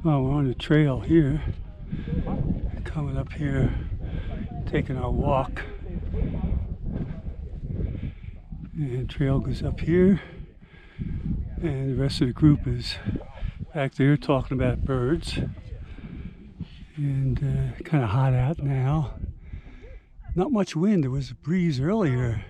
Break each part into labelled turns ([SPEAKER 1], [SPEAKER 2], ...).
[SPEAKER 1] Well, we're on the trail here, coming up here, taking our walk, and the trail goes up here, and the rest of the group is back there talking about birds. And kind of hot out now. Not much wind. There was a breeze earlier.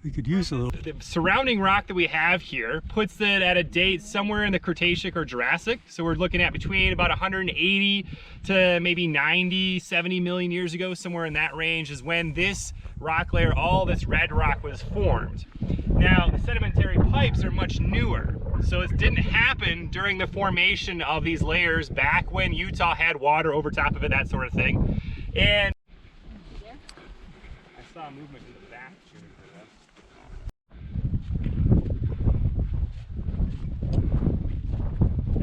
[SPEAKER 1] We could use a little.
[SPEAKER 2] The surrounding rock that we have here puts it at a date somewhere in the Cretacic or Jurassic. So we're looking at between about 180 to maybe 90, 70 million years ago, somewhere in that range is when this rock layer, all this red rock, was formed. Now, the sedimentary pipes are much newer. So it didn't happen during the formation of these layers back when Utah had water over top of it, that sort of thing. And I saw a movement in the back.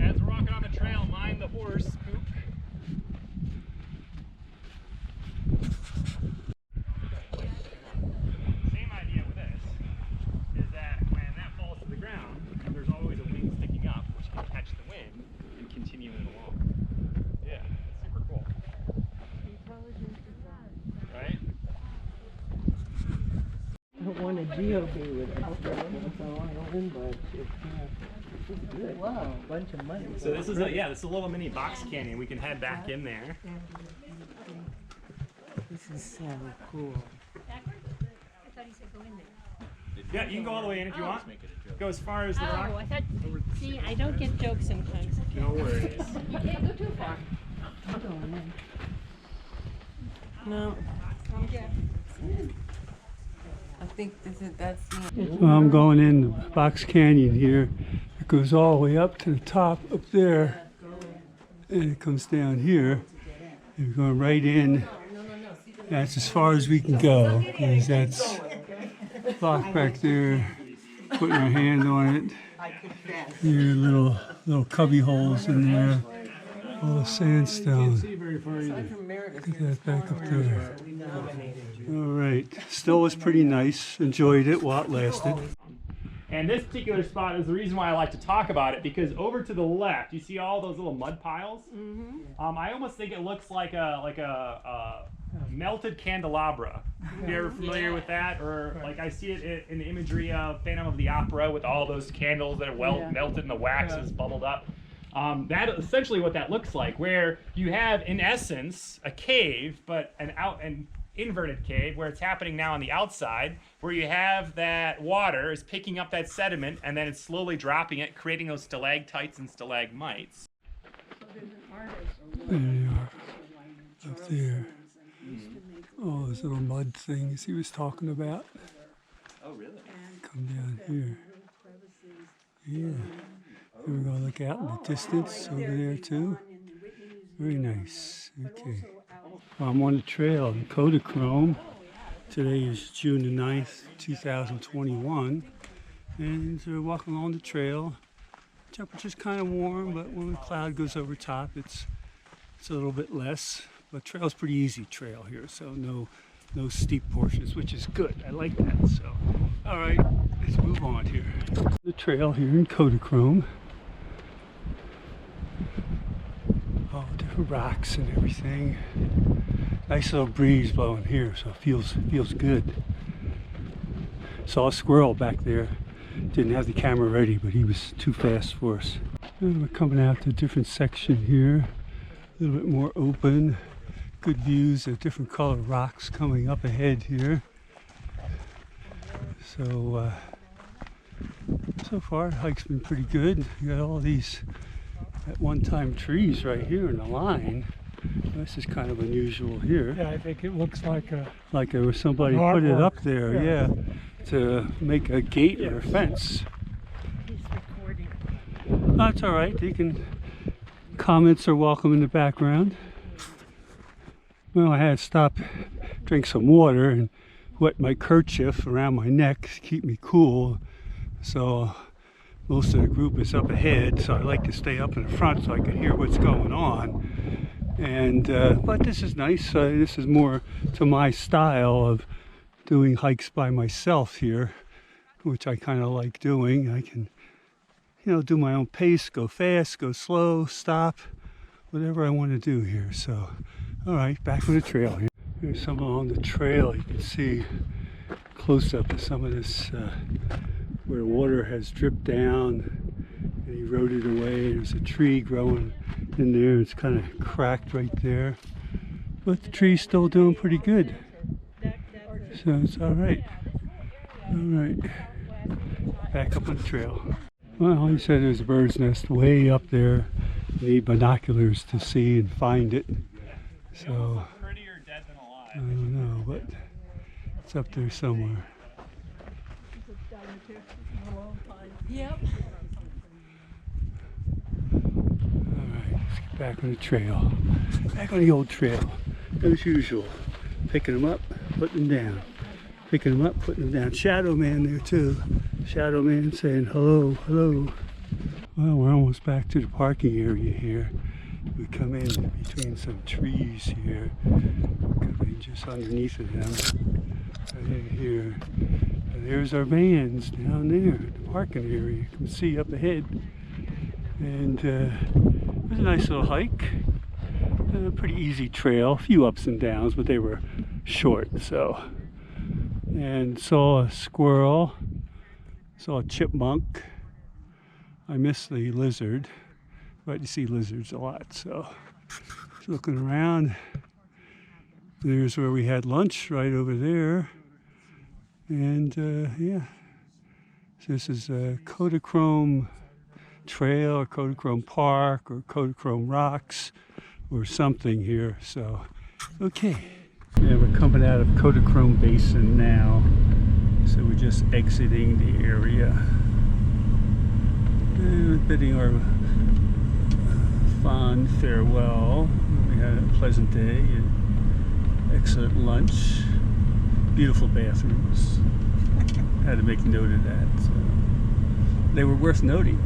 [SPEAKER 2] As we're walking on the trail, mind the horse poop. Same idea with this is that when that falls to the ground, there's always a wing sticking up, which can catch the wind and continue it along. Yeah, it's super cool. Right?
[SPEAKER 3] I don't want a GOP with it. That's all I own, but it's good. Wow, a bunch of money.
[SPEAKER 2] So this is this is a little mini box canyon. We can head back in there.
[SPEAKER 3] This is so cool.
[SPEAKER 4] I thought he said go in there.
[SPEAKER 2] Yeah, you can go all the way in if you want. Go as far as the rock.
[SPEAKER 4] Oh, I thought, see, I don't get jokes sometimes.
[SPEAKER 2] No worries.
[SPEAKER 4] You can't go too far.
[SPEAKER 3] I'm going in. No. I think that's the
[SPEAKER 1] Well, I'm going in the box canyon here. It goes all the way up to the top up there, and it comes down here. And we're going right in. That's as far as we can go, because that's locked back there. Putting our hand on it. Here, little cubby holes in there. All the sandstone. Look at that back up there. All right. Still was pretty nice. Enjoyed it while it lasted.
[SPEAKER 2] And this particular spot is the reason why I like to talk about it, because over to the left, you see all those little mud piles? I almost think it looks like a melted candelabra. If you're ever familiar with that, or like I see it in the imagery of Phantom of the Opera with all those candles that are melted and the wax is bubbled up. That is essentially what that looks like, where you have in essence a cave, but an inverted cave where it's happening now on the outside, where you have that water is picking up that sediment and then it's slowly dropping it, creating those stalactites and stalagmites.
[SPEAKER 1] There they are, up there. All those little mud things he was talking about.
[SPEAKER 2] Oh, really?
[SPEAKER 1] Come down here. Yeah. We're going to look out in the distance over there too. Very nice. Okay. Well, I'm on the trail in Kodachrome. Today is June the 9th, 2021. And we're walking along the trail. Temperature's kind of warm, but when the cloud goes over top, it's a little bit less. But trail's pretty easy trail here, so no steep portions, which is good. I like that. So, all right, let's move on here. The trail here in Kodachrome. All different rocks and everything. Nice little breeze blowing here, so it feels good. Saw a squirrel back there. Didn't have the camera ready, but he was too fast for us. And we're coming out to a different section here. A little bit more open. Good views of different colored rocks coming up ahead here. So, so far the hike's been pretty good. You got all these at one time trees right here in a line. This is kind of unusual here.
[SPEAKER 5] Yeah, I think it looks like a...
[SPEAKER 1] Like there was somebody put it up there, yeah, to make a gate or a fence.
[SPEAKER 4] He's recording.
[SPEAKER 1] That's all right. You can... Comments are welcome in the background. Well, I had to stop, drink some water, and wet my kerchief around my neck to keep me cool. So most of the group is up ahead, so I like to stay up in the front so I can hear what's going on. And but this is nice. This is more to my style of doing hikes by myself here, which I kind of like doing. I can you know, do my own pace, go fast, go slow, stop, whatever I want to do here. So, all right, back on the trail here. There's some along the trail. You can see close up of some of this where the water has dripped down and eroded away. There's a tree growing in there. It's kind of cracked right there, but the tree's still doing pretty good. So it's all right. All right, back up on the trail. Well, he said there's a bird's nest way up there. You need binoculars to see and find it. So
[SPEAKER 2] Prettier dead than alive.
[SPEAKER 1] I don't know, but it's up there somewhere.
[SPEAKER 3] Yep.
[SPEAKER 1] All right, let's get back on the trail. Back on the old trail, as usual. Picking them up, putting them down. Picking them up, putting them down. Shadow Man there too. Shadow Man saying hello, hello. Well, we're almost back to the parking area here. We come in between some trees here. Come in just underneath of them. Right here. And there's our vans down there, the parking area. You can see up ahead. And it was a nice little hike. Pretty easy trail. A few ups and downs, but they were short, so. And saw a squirrel. Saw a chipmunk. I missed the lizard, but you see lizards a lot, so just looking around. There's where we had lunch, right over there. And yeah, so this is a Kodachrome Trail or Kodachrome Park or Kodachrome Rocks or something here, so okay. Yeah, we're coming out of Kodachrome Basin now, so we're just exiting the area. And bidding our fond farewell. We had a pleasant day, and excellent lunch, beautiful bathrooms. Had to make note of that. So they were worth noting.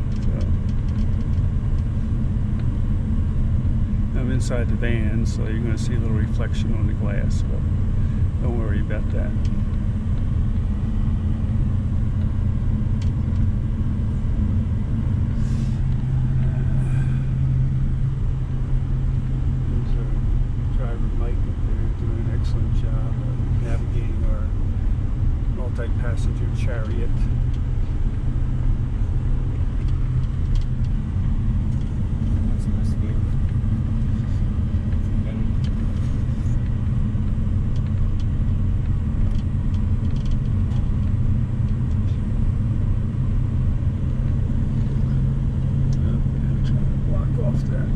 [SPEAKER 1] So I'm inside the van, so you're going to see a little reflection on the glass, but don't worry about that. Excellent job of navigating our multi-passenger chariot.
[SPEAKER 5] That's a nice view.
[SPEAKER 1] Trying to block off that.